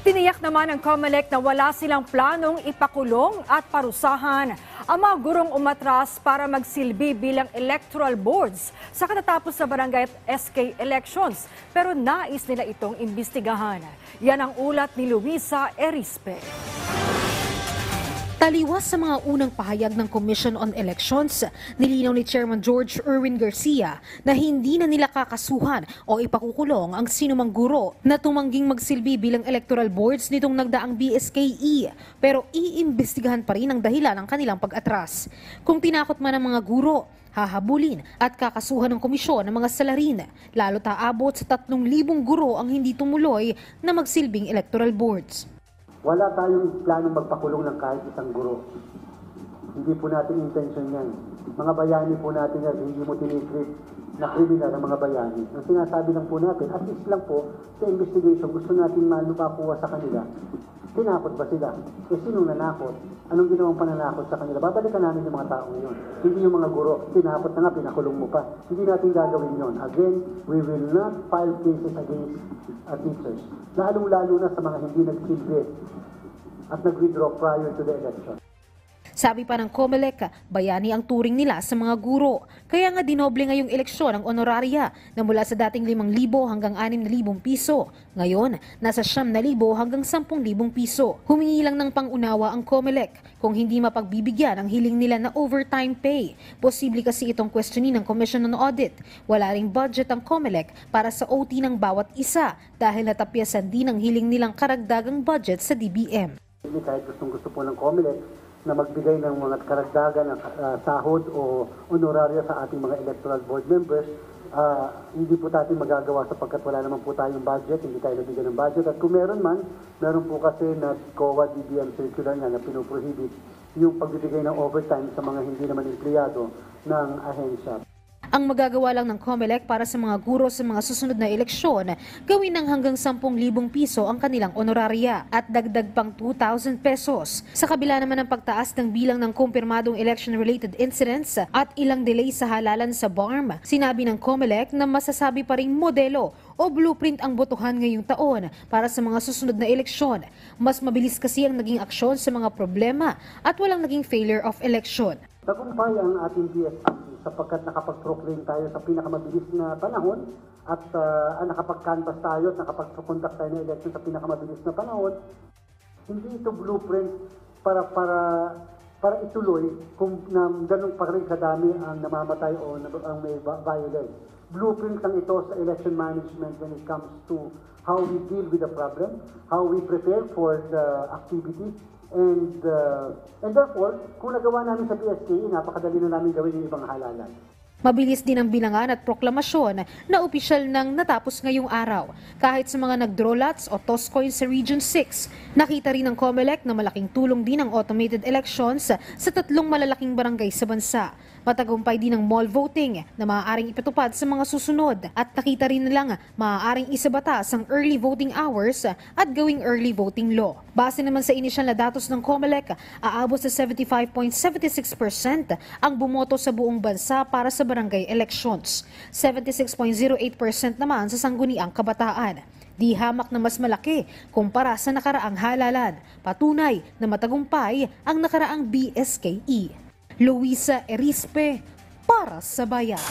Tiniyak naman ng COMELEC na wala silang planong ipakulong at parusahan ang mga gurong umatras para magsilbi bilang electoral boards sa katatapos sa barangay at SK elections. Pero nais nila itong imbestigahan. Yan ang ulat ni Luisa Erispe. Taliwas sa mga unang pahayag ng Commission on Elections, nilinaw ni Chairman George Erwin Garcia na hindi na nila kakasuhan o ipakukulong ang sinumang guro na tumangging magsilbi bilang electoral boards nitong nagdaang BSKE, pero iimbestigahan pa rin ang dahilan ng kanilang pag-atras. Kung tinakot man ang mga guro, hahabulin at kakasuhan ng komisyon ng mga salarin, lalo taabot sa 3,000 guro ang hindi tumuloy na magsilbing electoral boards. Wala tayong planong magpakulong ng kahit isang guro. Hindi po natin intention yan. Mga bayani po natin yan, hindi mo tinitreat na criminal ang mga bayani. Ang sinasabi lang po natin, at least lang po sa investigation, gusto natin makuha sa kanila. Tinakot ba sila? Eh sinong nanakot? Anong ginawang pananakot sa kanila? Babalikan namin yung mga taong yun. Hindi yung mga guro. Tinakot na nga, pinakulong mo pa. Hindi natin gagawin yun. Again, we will not file cases against teachers. Lalong-lalo na sa mga hindi nagsilbi at nag-withdraw prior to the election. Sabi pa ng COMELEC, bayani ang turing nila sa mga guro. Kaya nga dinoble ngayong eleksyon ang honoraria na mula sa dating 5,000 hanggang 6,000 piso. Ngayon, nasa 9,000 hanggang 10,000 piso. Humingi lang ng pangunawa ang COMELEC kung hindi mapagbibigyan ang hiling nila na overtime pay. Posible kasi itong questionin ng Commission on Audit. Wala ring budget ang COMELEC para sa OT ng bawat isa dahil natapyasan din ang hiling nilang karagdagang budget sa DBM. Kahit gustong-gusto po ng COMELEC na magbigay ng mga karagdagan ng sahod o honoraria sa ating mga electoral board members, hindi po natin magagawa sapagkat wala naman po tayong budget, hindi tayo nabigyan ng budget. At kung meron man, meron po kasi na COA DBM circular na pinoprohibit yung pagbibigay ng overtime sa mga hindi naman empleyado ng ahensya. Ang magagawa lang ng COMELEC para sa mga guro sa mga susunod na eleksyon, gawin ng hanggang 10,000 piso ang kanilang honoraria at dagdag pang 2,000 pesos. Sa kabila naman ng pagtaas ng bilang ng kumpirmadong election-related incidents at ilang delay sa halalan sa BARM, sinabi ng COMELEC na masasabi pa ring modelo o blueprint ang botohan ngayong taon para sa mga susunod na eleksyon. Mas mabilis kasi ang naging aksyon sa mga problema at walang naging failure of election. Tagumpay ang ating BSKE sapagkat nakapag-proclaim tayo sa pinakamabilis na panahon at nakapag-canvas tayo at nakapag-conduct tayo ng election sa pinakamabilis na panahon. Hindi ito blueprint para ituloy kung ganun pa rin kadami ang namamatay o ang may violence. Blueprint lang ito sa election management when it comes to how we deal with the problem, how we prepare for the activity. And therefore, kung nagawa namin sa BSKE, napakadali na namin gawin yung ibang halalan. Mabilis din ang bilangan at proklamasyon na opisyal nang natapos ngayong araw. Kahit sa mga nag-draw lots o toss coins sa Region 6, nakita rin ng COMELEC na malaking tulong din ang automated elections sa 3 malalaking barangay sa bansa. Matagumpay din ang mall voting na maaaring ipatupad sa mga susunod at nakita rin nilang maaaring isabatas ang early voting hours at gawing early voting law. Base naman sa inisyal na datos ng COMELEC, aabot sa 75.76% ang bumoto sa buong bansa para sa barangay elections. 76.08% naman sa sangguniang kabataan. Di hamak na mas malaki kumpara sa nakaraang halalan. Patunay na matagumpay ang nakaraang BSKE. Luisa Erispe para sa Bayan.